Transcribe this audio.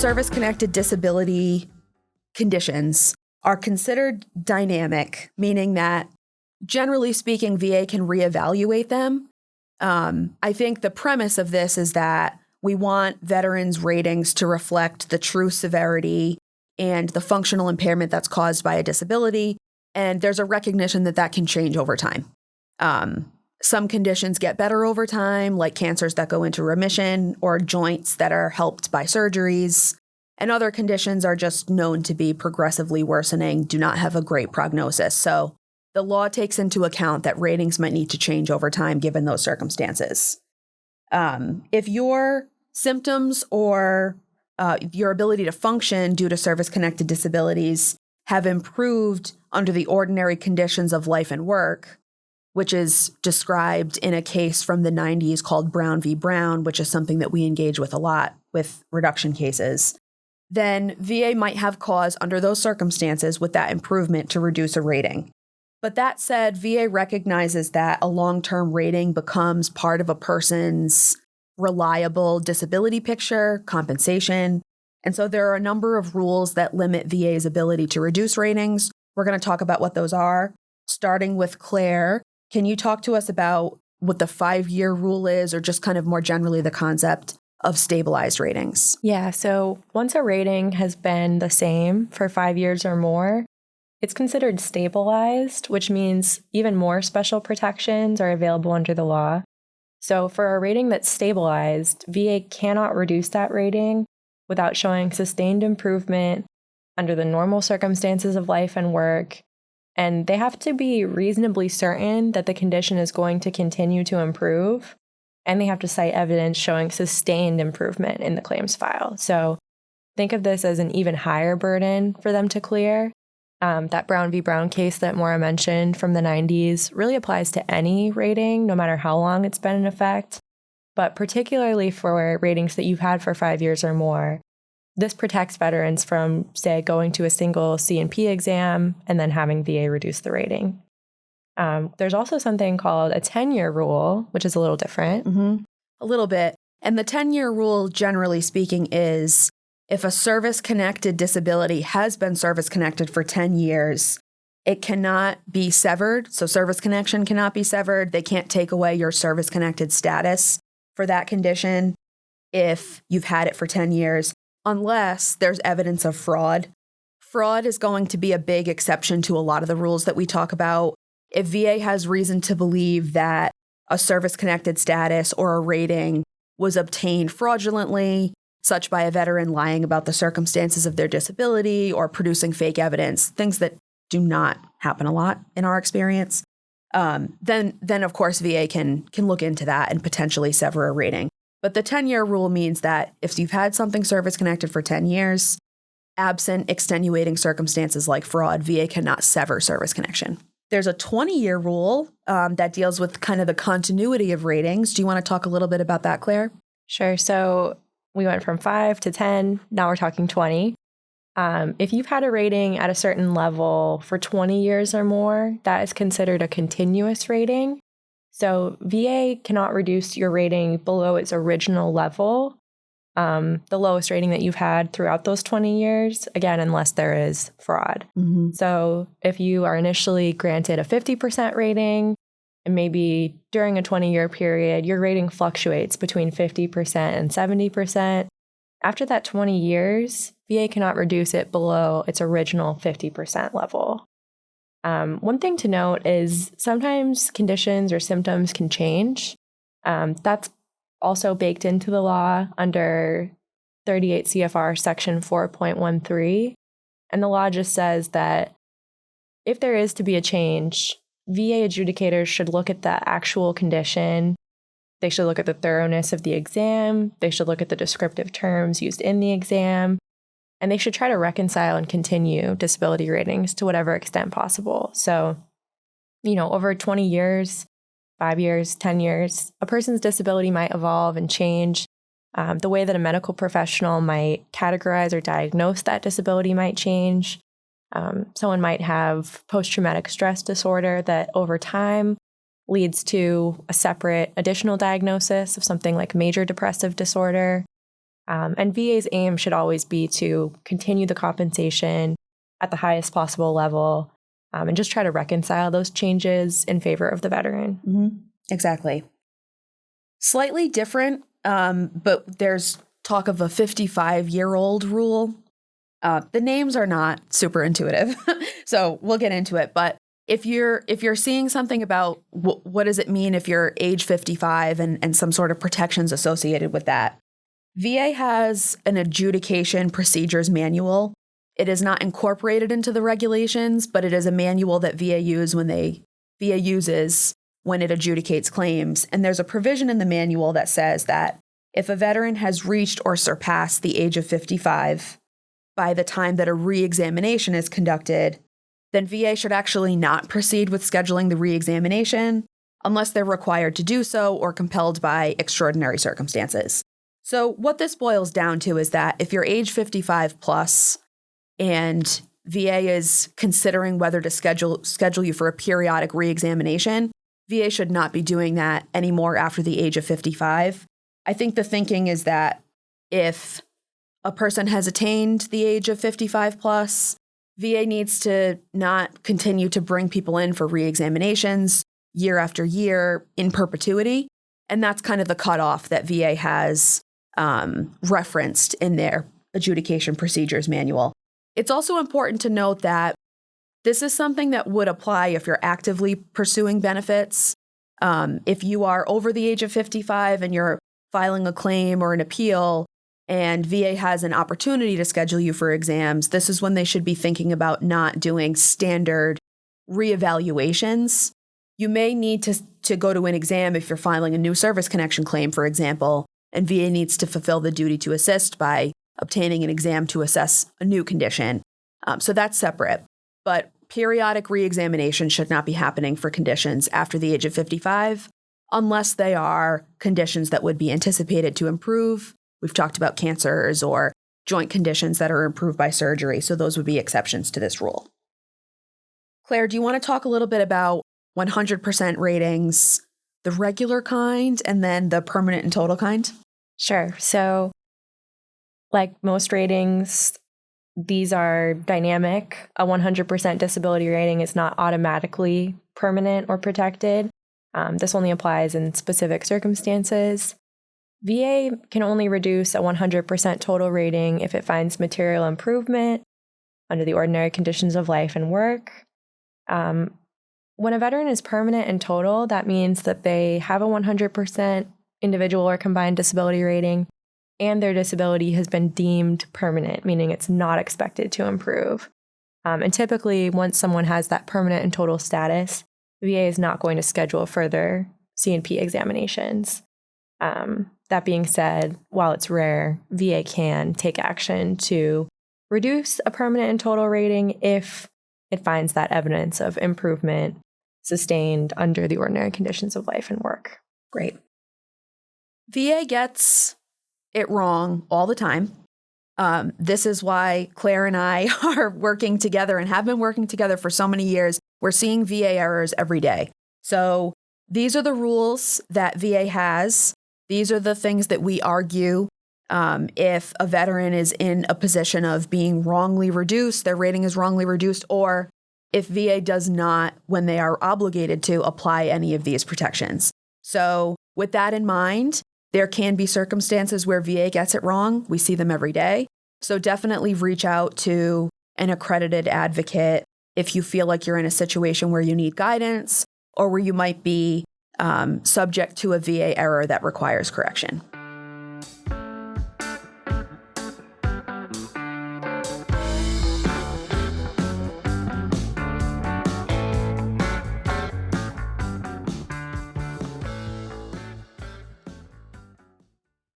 service-connected disability conditions are considered dynamic, meaning that, generally speaking, VA can reevaluate them. I think the premise of this is that we want veterans' ratings to reflect the true severity and the functional impairment that's caused by a disability, and there's a recognition that that can change over time. Some conditions get better over time, like cancers that go into remission or joints that are helped by surgeries. And other conditions are just known to be progressively worsening, do not have a great prognosis. So the law takes into account that ratings might need to change over time given those circumstances. If your symptoms or your ability to function due to service-connected disabilities have improved under the ordinary conditions of life and work, which is described in a case from the 90s called Brown v. Brown, which is something that we engage with a lot with reduction cases, then VA might have cause under those circumstances with that improvement to reduce a rating. But that said, VA recognizes that a long-term rating becomes part of a person's reliable disability picture, compensation. And so there are a number of rules that limit VA's ability to reduce ratings. We're going to talk about what those are, starting with Claire. Can you talk to us about what the 5-year rule is, or just kind of more generally the concept of stabilized ratings? Yeah, so once a rating has been the same for 5 years or more, it's considered stabilized, which means even more special protections are available under the law. So for a rating that's stabilized, VA cannot reduce that rating without showing sustained improvement under the normal circumstances of life and work. And they have to be reasonably certain that the condition is going to continue to improve. And they have to cite evidence showing sustained improvement in the claims file. So think of this as an even higher burden for them to clear. That Brown v. Brown case that Maura mentioned from the 90s really applies to any rating, no matter how long it's been in effect. But particularly for ratings that you've had for 5 years or more, this protects veterans from, say, going to a single C&P exam and then having VA reduce the rating. There's also something called a 10-year rule, which is a little different. A little bit. And the 10-year rule, generally speaking, is if a service-connected disability has been service-connected for 10 years, it cannot be severed. So service connection cannot be severed. They can't take away your service-connected status for that condition if you've had it for 10 years, unless there's evidence of fraud. Fraud is going to be a big exception to a lot of the rules that we talk about. If VA has reason to believe that a service-connected status or a rating was obtained fraudulently, such by a veteran lying about the circumstances of their disability or producing fake evidence, things that do not happen a lot in our experience, then of course VA can look into that and potentially sever a rating. But the 10-year rule means that if you've had something service-connected for 10 years, absent extenuating circumstances like fraud, VA cannot sever service connection. There's a 20-year rule that deals with kind of the continuity of ratings. Do you want to talk a little bit about that, Claire? Sure. So we went from 5 to 10. Now we're talking 20. If you've had a rating at a certain level for 20 years or more, that is considered a continuous rating. So VA cannot reduce your rating below its original level, the lowest rating that you've had throughout those 20 years, again, unless there is fraud. So if you are initially granted a 50% rating, and maybe during a 20-year period, your rating fluctuates between 50% and 70%. After that 20 years, VA cannot reduce it below its original 50% level. One thing to note is sometimes conditions or symptoms can change. That's also baked into the law under 38 CFR section 4.13. And the law just says that if there is to be a change, VA adjudicators should look at the actual condition. They should look at the thoroughness of the exam. They should look at the descriptive terms used in the exam. And they should try to reconcile and continue disability ratings to whatever extent possible. So, over 20 years, 5 years, 10 years, a person's disability might evolve and change. The way that a medical professional might categorize or diagnose that disability might change. Someone might have post-traumatic stress disorder that over time leads to a separate additional diagnosis of something like major depressive disorder. And VA's aim should always be to continue the compensation at the highest possible level and just try to reconcile those changes in favor of the veteran. Mm-hmm. Exactly. Slightly different, but there's talk of a 55-year-old rule. The names are not super intuitive, so we'll get into it. But if you're seeing something about what does it mean if you're age 55 and some sort of protections associated with that, VA has an adjudication procedures manual. It is not incorporated into the regulations, but it is a manual that VA uses when it adjudicates claims. And there's a provision in the manual that says that if a veteran has reached or surpassed the age of 55 by the time that a re-examination is conducted, then VA should actually not proceed with scheduling the re-examination unless they're required to do so or compelled by extraordinary circumstances. So what this boils down to is that if you're age 55 plus and VA is considering whether to schedule you for a periodic re-examination, VA should not be doing that anymore after the age of 55. I think the thinking is that if a person has attained the age of 55 plus, VA needs to not continue to bring people in for re-examinations year after year in perpetuity. And that's kind of the cutoff that VA has referenced in their adjudication procedures manual. It's also important to note that this is something that would apply if you're actively pursuing benefits. If you are over the age of 55 and you're filing a claim or an appeal and VA has an opportunity to schedule you for exams, this is when they should be thinking about not doing standard reevaluations. You may need to go to an exam if you're filing a new service connection claim, for example, and VA needs to fulfill the duty to assist by obtaining an exam to assess a new condition. So that's separate. But periodic reexamination should not be happening for conditions after the age of 55 unless they are conditions that would be anticipated to improve. We've talked about cancers or joint conditions that are improved by surgery. So those would be exceptions to this rule. Claire, do you want to talk a little bit about 100% ratings, the regular kind, and then the permanent and total kind? Sure. So like most ratings, these are dynamic. A 100% disability rating is not automatically permanent or protected. This only applies in specific circumstances. VA can only reduce a 100% total rating if it finds material improvement under the ordinary conditions of life and work. When a veteran is permanent and total, that means that they have a 100% individual or combined disability rating, and their disability has been deemed permanent, meaning it's not expected to improve. And typically, once someone has that permanent and total status, VA is not going to schedule further C&P examinations. That being said, while it's rare, VA can take action to reduce a permanent and total rating if it finds that evidence of improvement sustained under the ordinary conditions of life and work. Great. VA gets it wrong all the time. This is why Claire and I are working together and have been working together for so many years. We're seeing VA errors every day. So these are the rules that VA has. These are the things that we argue. If a veteran is in a position of being wrongly reduced, their rating is wrongly reduced, or if VA does not, when they are obligated to, apply any of these protections. So with that in mind, there can be circumstances where VA gets it wrong. We see them every day. So definitely reach out to an accredited advocate if you feel like you're in a situation where you need guidance or where you might be subject to a VA error that requires correction.